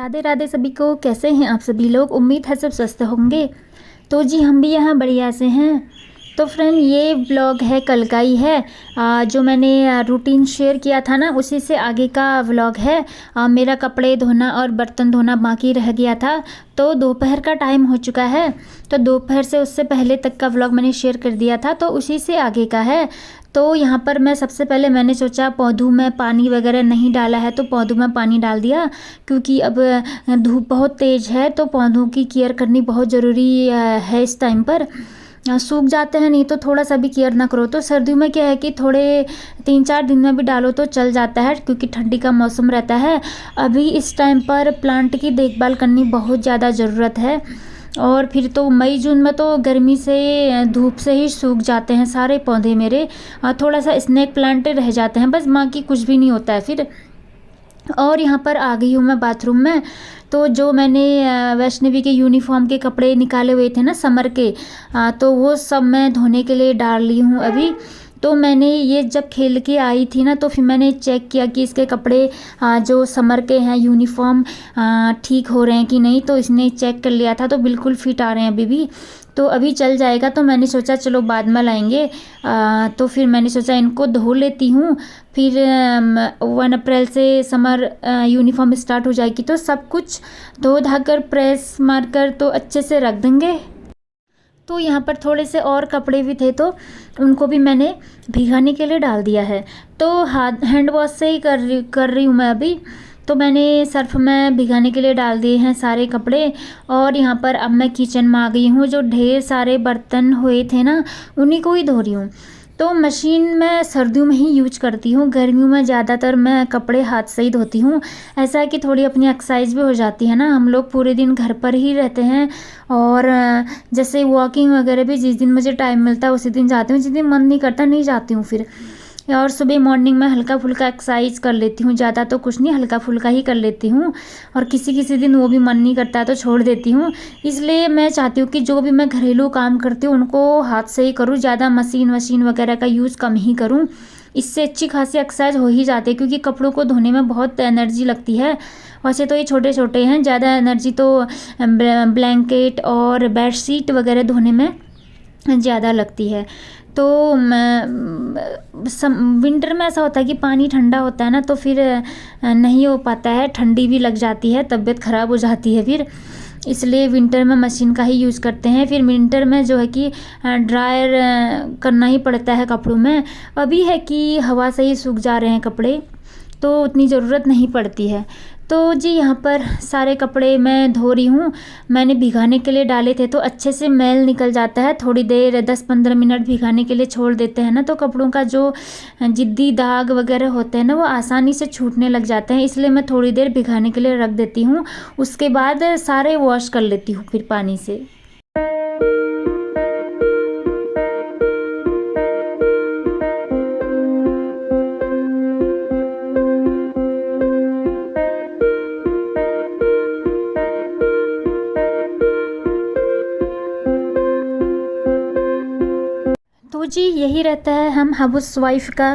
राधे राधे सभी को। कैसे हैं आप सभी लोग? उम्मीद है सब स्वस्थ होंगे। तो जी हम भी यहाँ बढ़िया से हैं। तो फ्रेंड ये व्लॉग है कल का ही है। जो मैंने रूटीन शेयर किया था ना, उसी से आगे का व्लॉग है। मेरा कपड़े धोना और बर्तन धोना बाकी रह गया था। तो दोपहर का टाइम हो चुका है, तो दोपहर से उससे पहले तक का व्लॉग मैंने शेयर कर दिया था, तो उसी से आगे का है। तो यहाँ पर मैं सबसे पहले मैंने सोचा पौधों में पानी वगैरह नहीं डाला है, तो पौधों में पानी डाल दिया। क्योंकि अब धूप बहुत तेज़ है, तो पौधों की केयर करनी बहुत ज़रूरी है इस टाइम पर। सूख जाते हैं, नहीं तो थोड़ा सा भी केयर ना करो तो। सर्दियों में क्या है कि थोड़े 3-4 दिन में भी डालो तो चल जाता है, क्योंकि ठंडी का मौसम रहता है। अभी इस टाइम पर प्लांट की देखभाल करनी बहुत ज़्यादा ज़रूरत है। और फिर तो मई जून में तो गर्मी से धूप से ही सूख जाते हैं सारे पौधे मेरे। थोड़ा सा स्नेक प्लांट रह जाते हैं बस, बाकी कुछ भी नहीं होता है फिर। और यहाँ पर आ गई हूँ मैं बाथरूम में। तो जो मैंने वैष्णवी के यूनिफॉर्म के कपड़े निकाले हुए थे ना समर के, तो वो सब मैं धोने के लिए डाल ली हूँ अभी। तो मैंने ये जब खेल के आई थी ना, तो फिर मैंने चेक किया कि इसके कपड़े जो समर के हैं यूनिफॉर्म ठीक हो रहे हैं कि नहीं। तो इसने चेक कर लिया था, तो बिल्कुल फिट आ रहे हैं अभी भी। तो अभी चल जाएगा। तो मैंने सोचा चलो बाद में लाएंगे। तो फिर मैंने सोचा इनको धो लेती हूँ। फिर 1 अप्रैल से समर यूनिफॉर्म स्टार्ट हो जाएगी, तो सब कुछ धो धाकर प्रेस मारकर तो अच्छे से रख देंगे। तो यहाँ पर थोड़े से और कपड़े भी थे, तो उनको भी मैंने भिगाने के लिए डाल दिया है। तो हाथ हैंड वॉश से ही कर रही हूँ मैं अभी। तो मैंने सर्फ में भिगाने के लिए डाल दिए हैं सारे कपड़े। और यहाँ पर अब मैं किचन में आ गई हूँ। जो ढेर सारे बर्तन हुए थे ना, उन्हीं को ही धो रही हूँ। तो मशीन मैं सर्दियों में ही यूज करती हूँ, गर्मियों में ज़्यादातर मैं कपड़े हाथ से ही धोती हूँ। ऐसा है कि थोड़ी अपनी एक्सरसाइज भी हो जाती है ना, हम लोग पूरे दिन घर पर ही रहते हैं। और जैसे वॉकिंग वगैरह भी जिस दिन मुझे टाइम मिलता है उसी दिन जाती हूँ, जिस दिन मन नहीं करता नहीं जाती हूँ फिर। और सुबह मॉर्निंग में हल्का फुल्का एक्सरसाइज कर लेती हूँ, ज़्यादा तो कुछ नहीं, हल्का फुल्का ही कर लेती हूँ। और किसी किसी दिन वो भी मन नहीं करता है तो छोड़ देती हूँ। इसलिए मैं चाहती हूँ कि जो भी मैं घरेलू काम करती हूँ उनको हाथ से ही करूँ, ज़्यादा मशीन वशीन वगैरह का यूज़ कम ही करूँ। इससे अच्छी खासी एक्सरसाइज हो ही जाती है, क्योंकि कपड़ों को धोने में बहुत एनर्जी लगती है। वैसे तो ये छोटे छोटे हैं, ज़्यादा एनर्जी तो ब्लैंकेट और बेडशीट वगैरह धोने में ज़्यादा लगती है। तो विंटर में ऐसा होता है कि पानी ठंडा होता है ना, तो फिर नहीं हो पाता है, ठंडी भी लग जाती है, तबीयत ख़राब हो जाती है फिर। इसलिए विंटर में मशीन का ही यूज़ करते हैं। फिर विंटर में जो है कि ड्रायर करना ही पड़ता है कपड़ों में। अभी है कि हवा से ही सूख जा रहे हैं कपड़े, तो उतनी ज़रूरत नहीं पड़ती है। तो जी यहाँ पर सारे कपड़े मैं धो रही हूँ। मैंने भिगाने के लिए डाले थे, तो अच्छे से मैल निकल जाता है। थोड़ी देर 10-15 मिनट भिगाने के लिए छोड़ देते हैं ना, तो कपड़ों का जो जिद्दी दाग वगैरह होते हैं ना, वो आसानी से छूटने लग जाते हैं। इसलिए मैं थोड़ी देर भिगाने के लिए रख देती हूँ। उसके बाद सारे वॉश कर लेती हूँ फिर पानी से। तो जी यही रहता है हम हाउस वाइफ का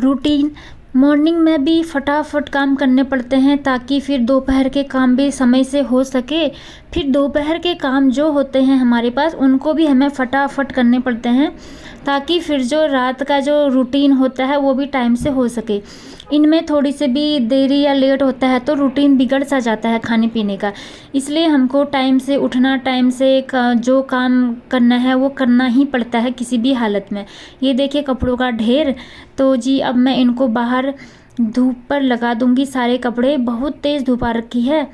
रूटीन। मॉर्निंग में भी फटाफट काम करने पड़ते हैं, ताकि फिर दोपहर के काम भी समय से हो सके। फिर दोपहर के काम जो होते हैं हमारे पास, उनको भी हमें फटाफट करने पड़ते हैं, ताकि फिर जो रात का जो रूटीन होता है वो भी टाइम से हो सके। इनमें थोड़ी सी भी देरी या लेट होता है तो रूटीन बिगड़ सा जाता है खाने पीने का। इसलिए हमको टाइम से उठना, टाइम से जो काम करना है वो करना ही पड़ता है किसी भी हालत में। ये देखिए कपड़ों का ढेर। तो जी अब मैं इनको बाहर धूप पर लगा दूंगी सारे कपड़े। बहुत तेज़ धूप आ रखी है,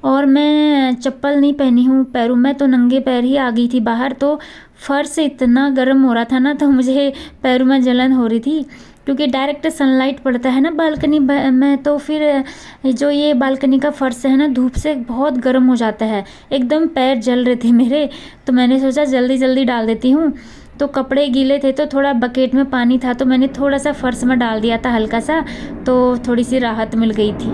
और मैं चप्पल नहीं पहनी हूँ पैरों में, तो नंगे पैर ही आ गई थी बाहर। तो फर्श इतना गर्म हो रहा था ना, तो मुझे पैरों में जलन हो रही थी, क्योंकि डायरेक्ट सनलाइट पड़ता है ना बालकनी में। तो फिर जो ये बालकनी का फर्श है ना, धूप से बहुत गर्म हो जाता है, एकदम पैर जल रहे थे मेरे। तो मैंने सोचा जल्दी जल्दी डाल देती हूँ। तो कपड़े गीले थे, तो थोड़ा बकेट में पानी था, तो मैंने थोड़ा सा फर्श में डाल दिया था हल्का सा, तो थोड़ी सी राहत मिल गई थी।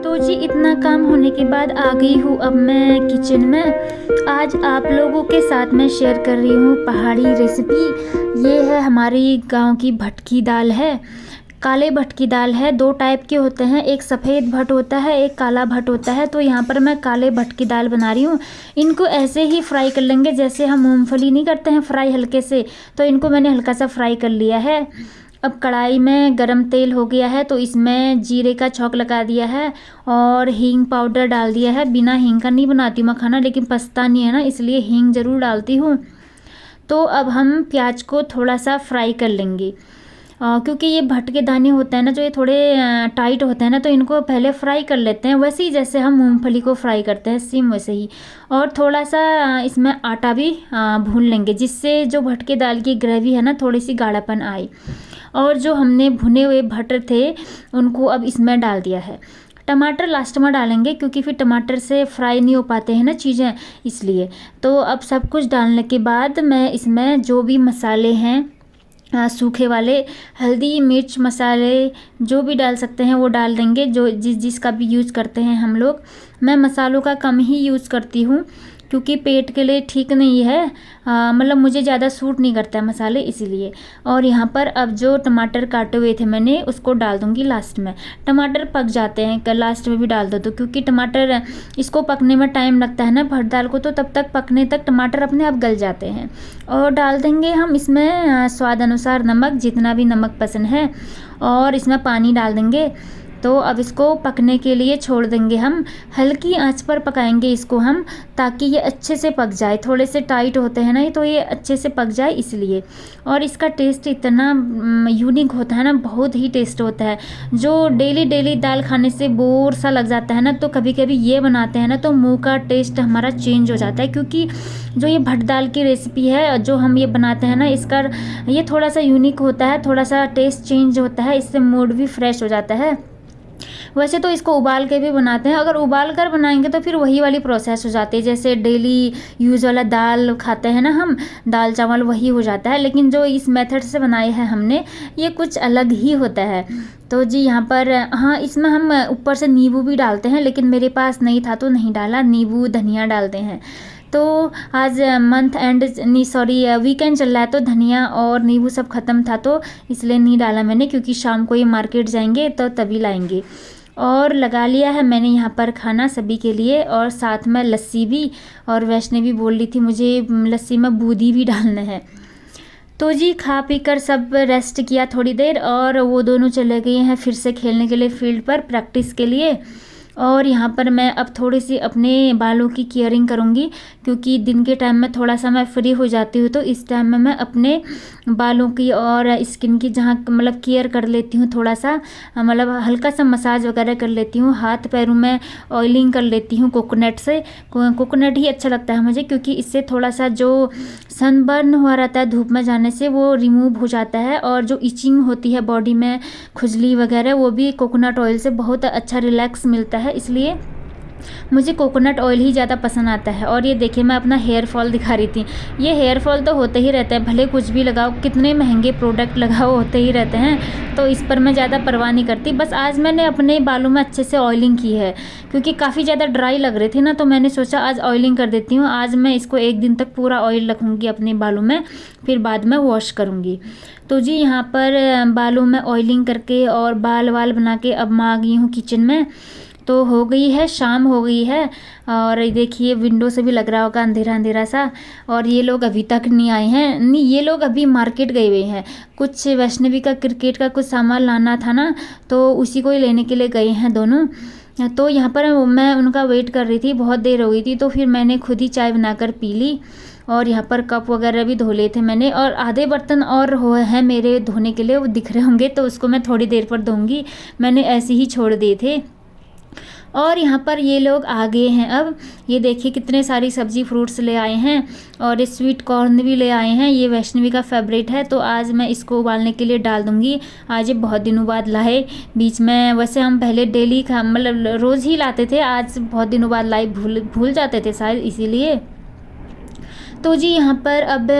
तो जी इतना काम होने के बाद आ गई हूँ अब मैं किचन में। आज आप लोगों के साथ मैं शेयर कर रही हूँ पहाड़ी रेसिपी। ये है हमारी गांव की भटकी दाल है, काले भट की दाल है। 2 टाइप के होते हैं, एक सफ़ेद भट होता है, एक काला भट होता है। तो यहाँ पर मैं काले भट की दाल बना रही हूँ। इनको ऐसे ही फ्राई कर लेंगे जैसे हम मूंगफली नहीं करते हैं फ्राई हल्के से, तो इनको मैंने हल्का सा फ्राई कर लिया है। अब कढ़ाई में गरम तेल हो गया है तो इसमें जीरे का छौंक लगा दिया है और हींग पाउडर डाल दिया है। बिना हींग का नहीं बनाती मैं खाना, लेकिन पछता नहीं है ना, इसलिए हींग ज़रूर डालती हूँ। तो अब हम प्याज को थोड़ा सा फ्राई कर लेंगे, क्योंकि ये भट के दाने होते हैं ना जो ये थोड़े टाइट होते हैं ना, तो इनको पहले फ्राई कर लेते हैं, वैसे ही जैसे हम मूंगफली को फ्राई करते हैं सेम वैसे ही। और थोड़ा सा इसमें आटा भी भून लेंगे, जिससे जो भट के दाल की ग्रेवी है ना थोड़ी सी गाढ़ापन आए। और जो हमने भुने हुए भट थे उनको अब इसमें डाल दिया है। टमाटर लास्ट में डालेंगे क्योंकि फिर टमाटर से फ्राई नहीं हो पाते हैं ना चीज़ें, इसलिए। तो अब सब कुछ डालने के बाद मैं इसमें जो भी मसाले हैं सूखे वाले, हल्दी मिर्च मसाले जो भी डाल सकते हैं वो डाल देंगे, जो जिसका भी यूज़ करते हैं हम लोग। मैं मसालों का कम ही यूज़ करती हूँ क्योंकि पेट के लिए ठीक नहीं है, मतलब मुझे ज़्यादा सूट नहीं करता है मसाले, इसीलिए। और यहाँ पर अब जो टमाटर काटे हुए थे मैंने उसको डाल दूँगी लास्ट में। टमाटर पक जाते हैं लास्ट में भी डाल दो तो, क्योंकि टमाटर इसको पकने में टाइम लगता है ना भट दाल को, तो तब तक पकने तक टमाटर अपने आप गल जाते हैं। और डाल देंगे हम इसमें स्वाद अनुसार नमक, जितना भी नमक पसंद है, और इसमें पानी डाल देंगे। तो अब इसको पकने के लिए छोड़ देंगे हम, हल्की आंच पर पकाएंगे इसको हम, ताकि ये अच्छे से पक जाए। थोड़े से टाइट होते हैं ना ये, तो ये अच्छे से पक जाए इसलिए। और इसका टेस्ट इतना यूनिक होता है ना, बहुत ही टेस्ट होता है। जो डेली डेली दाल खाने से बोर सा लग जाता है ना, तो कभी कभी ये बनाते हैं ना तो मुंह का टेस्ट हमारा चेंज हो जाता है। क्योंकि जो ये भट दाल की रेसिपी है जो हम ये बनाते हैं ना, इसका ये थोड़ा सा यूनिक होता है, थोड़ा सा टेस्ट चेंज होता है, इससे मूड भी फ्रेश हो जाता है। वैसे तो इसको उबाल के भी बनाते हैं, अगर उबाल कर बनाएंगे तो फिर वही वाली प्रोसेस हो जाती है, जैसे डेली यूज़ वाला दाल खाते हैं ना हम, दाल चावल वही हो जाता है। लेकिन जो इस मेथड से बनाए हैं हमने, ये कुछ अलग ही होता है। तो जी यहाँ पर हाँ, इसमें हम ऊपर से नींबू भी डालते हैं, लेकिन मेरे पास नहीं था तो नहीं डाला। नींबू धनिया डालते हैं। तो आज मंथ एंड नहीं सॉरी वीकेंड चल रहा है, तो धनिया और नींबू सब ख़त्म था तो इसलिए नहीं डाला मैंने, क्योंकि शाम को ये मार्केट जाएंगे तो तभी लाएंगे। और लगा लिया है मैंने यहाँ पर खाना सभी के लिए, और साथ में लस्सी भी। और वैष्णवी बोल रही थी मुझे लस्सी में बूंदी भी डालना है। तो जी खा पी कर सब रेस्ट किया थोड़ी देर, और वो दोनों चले गए हैं फिर से खेलने के लिए फील्ड पर प्रैक्टिस के लिए। और यहाँ पर मैं अब थोड़ी सी अपने बालों की केयरिंग करूँगी, क्योंकि दिन के टाइम में थोड़ा सा मैं फ्री हो जाती हूँ, तो इस टाइम में मैं अपने बालों की और स्किन की जहाँ मतलब केयर कर लेती हूँ, थोड़ा सा मतलब हल्का सा मसाज वगैरह कर लेती हूँ। हाथ पैरों में ऑयलिंग कर लेती हूँ कोकोनट से। कोकोनट ही अच्छा लगता है मुझे, क्योंकि इससे थोड़ा सा जो सनबर्न हुआ रहता है धूप में जाने से वो रिमूव हो जाता है, और जो इचिंग होती है बॉडी में, खुजली वगैरह, वो भी कोकोनट ऑयल से बहुत अच्छा रिलैक्स मिलता है। इसलिए मुझे कोकोनट ऑयल ही ज़्यादा पसंद आता है। और ये देखिए मैं अपना हेयर फॉल दिखा रही थी। ये हेयर फॉल तो होते ही रहता है, भले कुछ भी लगाओ, कितने महंगे प्रोडक्ट लगाओ, होते ही रहते हैं। तो इस पर मैं ज़्यादा परवाह नहीं करती। बस आज मैंने अपने बालों में अच्छे से ऑयलिंग की है, क्योंकि काफ़ी ज़्यादा ड्राई लग रही थी ना, तो मैंने सोचा आज ऑयलिंग कर देती हूँ। आज मैं इसको 1 दिन तक पूरा ऑयल रखूँगी अपने बालों में, फिर बाद में वॉश करूँगी। तो जी यहाँ पर बालों में ऑयलिंग करके और बाल बना के अब मैं आ गई हूँ किचन में। तो हो गई है शाम, हो गई है। और देखिए विंडो से भी लग रहा होगा अंधेरा अंधेरा सा। और ये लोग अभी तक नहीं आए हैं, नहीं ये लोग अभी मार्केट गए हुए हैं। कुछ वैष्णवी का क्रिकेट का कुछ सामान लाना था ना, तो उसी को ही लेने के लिए गए हैं दोनों। तो यहाँ पर मैं उनका वेट कर रही थी, बहुत देर हो गई थी, तो फिर मैंने खुद ही चाय बनाकर पी ली। और यहाँ पर कप वगैरह भी धो लिए थे मैंने, और आधे बर्तन और हो हैं मेरे धोने के लिए, वो दिख रहे होंगे, तो उसको मैं थोड़ी देर पर धोऊंगी, मैंने ऐसे ही छोड़ दिए थे। और यहाँ पर ये लोग आ गए हैं अब। ये देखिए कितने सारी सब्जी फ्रूट्स ले आए हैं, और ये स्वीट कॉर्न भी ले आए हैं। ये वैष्णवी का फेवरेट है, तो आज मैं इसको उबालने के लिए डाल दूँगी। आज ये बहुत दिनों बाद लाए, बीच में वैसे हम पहले डेली मतलब रोज़ ही लाते थे, आज बहुत दिनों बाद लाए, भूल जाते थे शायद इसीलिए। तो जी यहाँ पर अब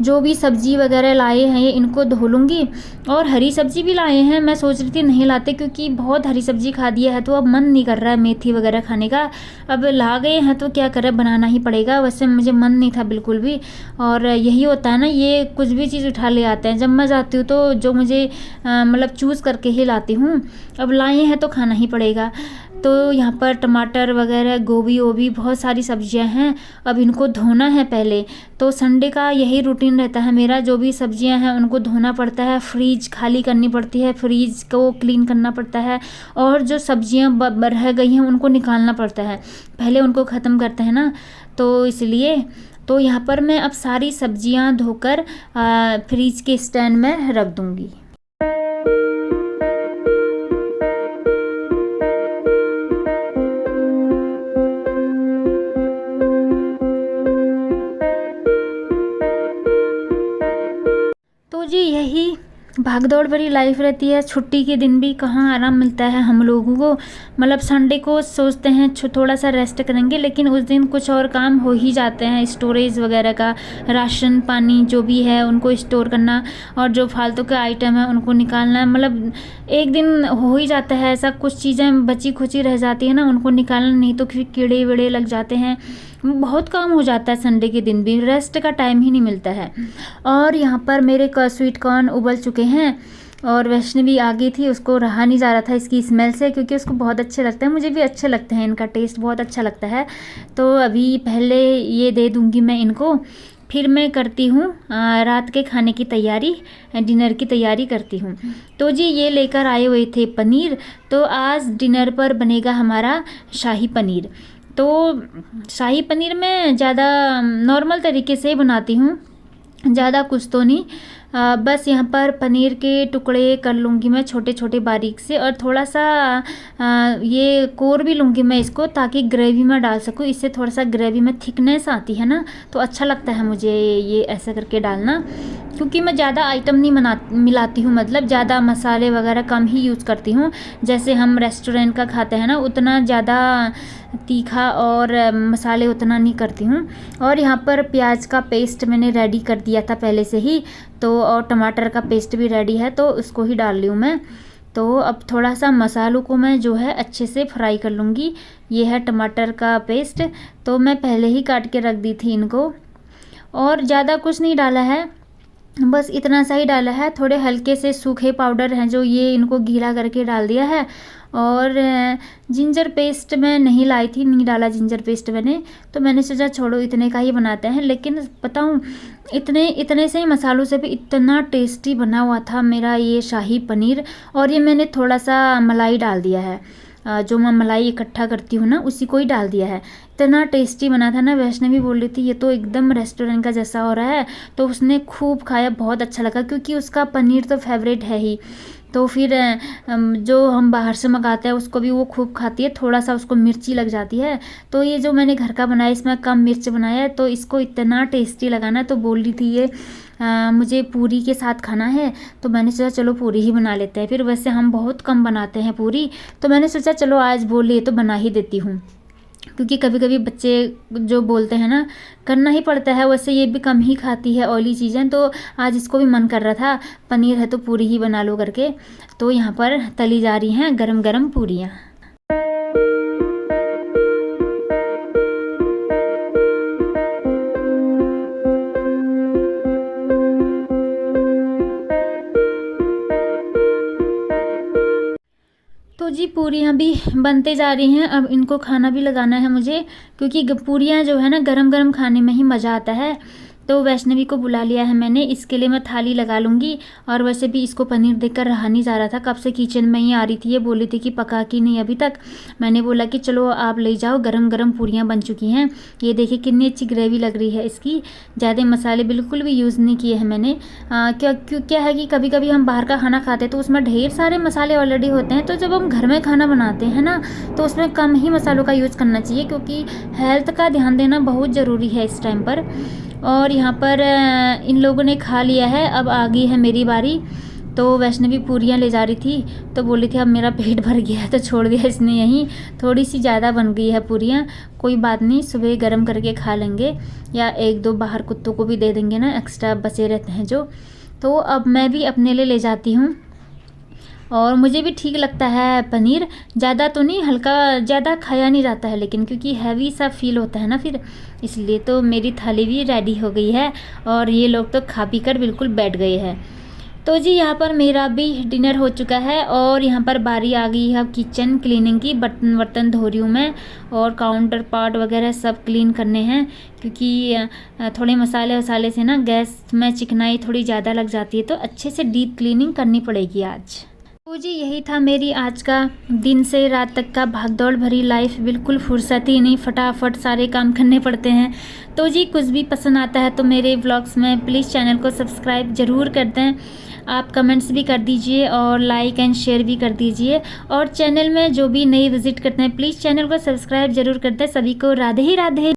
जो भी सब्ज़ी वगैरह लाए हैं इनको धो लूँगी। और हरी सब्ज़ी भी लाए हैं, मैं सोच रही थी नहीं लाते क्योंकि बहुत हरी सब्ज़ी खा दिया है तो अब मन नहीं कर रहा है मेथी वगैरह खाने का। अब ला गए हैं तो क्या करें, बनाना ही पड़ेगा। वैसे मुझे मन नहीं था बिल्कुल भी, और यही होता है ना, ये कुछ भी चीज़ उठा ले आते हैं। जब मैं जाती हूँ तो जो मुझे मतलब चूज़ करके ही लाती हूँ। अब लाए हैं तो खाना ही पड़ेगा। तो यहाँ पर टमाटर वगैरह, गोभी वोभी, बहुत सारी सब्जियां हैं। अब इनको धोना है पहले। तो संडे का यही रूटीन रहता है मेरा, जो भी सब्जियां हैं उनको धोना पड़ता है, फ्रीज खाली करनी पड़ती है, फ्रीज को क्लीन करना पड़ता है, और जो सब्जियां रह गई हैं उनको निकालना पड़ता है, पहले उनको ख़त्म करते हैं ना। तो इसलिए तो यहाँ पर मैं अब सारी सब्जियां धोकर फ्रीज के स्टैंड में रख दूँगी। तो जी यही भागदौड़ भरी लाइफ रहती है। छुट्टी के दिन भी कहाँ आराम मिलता है हम लोगों को। मतलब संडे को सोचते हैं थोड़ा सा रेस्ट करेंगे, लेकिन उस दिन कुछ और काम हो ही जाते हैं, स्टोरेज वगैरह का, राशन पानी जो भी है उनको स्टोर करना, और जो फालतू के आइटम है उनको निकालना। मतलब एक दिन हो ही जाता है ऐसा, कुछ चीज़ें बची खुची रह जाती है ना, उनको निकालना, नहीं तो फिर कीड़े वीड़े लग जाते हैं। बहुत काम हो जाता है संडे के दिन भी, रेस्ट का टाइम ही नहीं मिलता है। और यहाँ पर मेरे स्वीट कॉर्न उबल चुके हैं, और वैष्णवी आ गई थी, उसको रहा नहीं जा रहा था इसकी स्मेल से, क्योंकि उसको बहुत अच्छे लगते हैं, मुझे भी अच्छे लगते हैं, इनका टेस्ट बहुत अच्छा लगता है। तो अभी पहले ये दे दूँगी मैं इनको, फिर मैं करती हूँ रात के खाने की तैयारी, डिनर की तैयारी करती हूँ। तो जी ये लेकर आए हुए थे पनीर, तो आज डिनर पर बनेगा हमारा शाही पनीर। तो शाही पनीर मैं ज़्यादा नॉर्मल तरीके से बनाती हूँ, ज़्यादा कुछ तो नहीं। बस यहाँ पर पनीर के टुकड़े कर लूँगी मैं छोटे छोटे बारीक से, और थोड़ा सा ये कोर भी लूँगी मैं इसको, ताकि ग्रेवी में डाल सकूँ। इससे थोड़ा सा ग्रेवी में थिकनेस आती है ना, तो अच्छा लगता है मुझे ये ऐसा करके डालना। क्योंकि मैं ज़्यादा आइटम नहीं मिलाती हूँ, मतलब ज़्यादा मसाले वगैरह कम ही यूज़ करती हूँ। जैसे हम रेस्टोरेंट का खाते हैं ना, उतना ज़्यादा तीखा और मसाले उतना नहीं करती हूँ। और यहाँ पर प्याज का पेस्ट मैंने रेडी कर दिया था पहले से ही, तो और टमाटर का पेस्ट भी रेडी है, तो उसको ही डाल रही हूँ मैं। तो अब थोड़ा सा मसालों को मैं जो है अच्छे से फ्राई कर लूँगी। ये है टमाटर का पेस्ट, तो मैं पहले ही काट के रख दी थी इनको, और ज़्यादा कुछ नहीं डाला है, बस इतना सा ही डाला है। थोड़े हल्के से सूखे पाउडर हैं जो, ये इनको गीला करके डाल दिया है। और जिंजर पेस्ट मैं नहीं लाई थी, नहीं डाला जिंजर पेस्ट मैंने, तो मैंने सोचा छोड़ो इतने का ही बनाते हैं। लेकिन बताऊं, इतने से ही मसालों से भी इतना टेस्टी बना हुआ था मेरा ये शाही पनीर। और ये मैंने थोड़ा सा मलाई डाल दिया है, जो मैं मलाई इकट्ठा करती हूँ ना, उसी को ही डाल दिया है। इतना टेस्टी बना था ना, वैष्णवी बोल रही थी ये तो एकदम रेस्टोरेंट का जैसा हो रहा है। तो उसने खूब खाया, बहुत अच्छा लगा, क्योंकि उसका पनीर तो फेवरेट है ही। तो फिर जो हम बाहर से मंगाते हैं उसको भी वो खूब खाती है, थोड़ा सा उसको मिर्ची लग जाती है। तो ये जो मैंने घर का बनाया इसमें कम मिर्च बनाया है, तो इसको इतना टेस्टी लगा ना, तो बोल रही थी ये मुझे पूरी के साथ खाना है। तो मैंने सोचा चलो पूरी ही बना लेते हैं। फिर वैसे हम बहुत कम बनाते हैं पूरी, तो मैंने सोचा चलो आज बोल लिए तो बना ही देती हूँ, क्योंकि कभी कभी बच्चे जो बोलते हैं ना, करना ही पड़ता है। वैसे ये भी कम ही खाती है ऑयली चीज़ें, तो आज इसको भी मन कर रहा था पनीर है तो पूरी ही बना लो करके। तो यहाँ पर तली जा रही हैं गरम गरम पूरियाँ। तो जी पूरियाँ भी बनते जा रही हैं, अब इनको खाना भी लगाना है मुझे, क्योंकि पूरियाँ जो है ना गरम गरम खाने में ही मज़ा आता है। तो वैष्णवी को बुला लिया है मैंने, इसके लिए मैं थाली लगा लूँगी। और वैसे भी इसको पनीर देखकर रहा नहीं जा रहा था, कब से किचन में ही आ रही थी, ये बोली थी कि पका की नहीं अभी तक। मैंने बोला कि चलो आप ले जाओ, गरम गरम पूरियाँ बन चुकी हैं। ये देखिए कितनी अच्छी ग्रेवी लग रही है इसकी, ज़्यादा मसाले बिल्कुल भी यूज़ नहीं किए हैं मैंने। क्या है कि कभी कभी हम बाहर का खाना खाते हैं तो उसमें ढेर सारे मसाले ऑलरेडी होते हैं, तो जब हम घर में खाना बनाते हैं ना, तो उसमें कम ही मसालों का यूज़ करना चाहिए, क्योंकि हेल्थ का ध्यान देना बहुत ज़रूरी है इस टाइम पर। और यहाँ पर इन लोगों ने खा लिया है, अब आ गई है मेरी बारी। तो वैष्णवी पूरियाँ ले जा रही थी, तो बोली थी अब मेरा पेट भर गया है, तो छोड़ दिया इसने यहीं। थोड़ी सी ज़्यादा बन गई है पूरियाँ, कोई बात नहीं, सुबह गर्म करके खा लेंगे या 1-2 बाहर कुत्तों को भी दे देंगे ना, एक्स्ट्रा बचे रहते हैं जो। तो अब मैं भी अपने लिए ले जाती हूँ। और मुझे भी ठीक लगता है पनीर, ज़्यादा तो नहीं, हल्का, ज़्यादा खाया नहीं जाता है लेकिन, क्योंकि हैवी सा फील होता है ना फिर, इसलिए। तो मेरी थाली भी रेडी हो गई है और ये लोग तो खा पी कर बिल्कुल बैठ गए हैं। तो जी यहाँ पर मेरा भी डिनर हो चुका है और यहाँ पर बारी आ गई है अब किचन क्लीनिंग की। बर्तन वर्तन धो रही हूँ मैं और काउंटर पार्ट वगैरह सब क्लीन करने हैं, क्योंकि थोड़े मसाले वसाले से ना गैस में चिकनाई थोड़ी ज़्यादा लग जाती है, तो अच्छे से डीप क्लीनिंग करनी पड़ेगी आज। तो जी यही था मेरी आज का दिन से रात तक का भागदौड़ भरी लाइफ, बिल्कुल फुर्सत ही नहीं, फटाफट सारे काम करने पड़ते हैं। तो जी कुछ भी पसंद आता है तो मेरे व्लॉग्स में प्लीज़ चैनल को सब्सक्राइब ज़रूर कर दें। आप कमेंट्स भी कर दीजिए और लाइक एंड शेयर भी कर दीजिए। और चैनल में जो भी नए विजिट करते हैं प्लीज़ चैनल को सब्सक्राइब ज़रूर कर दें। सभी को राधे ही राधे।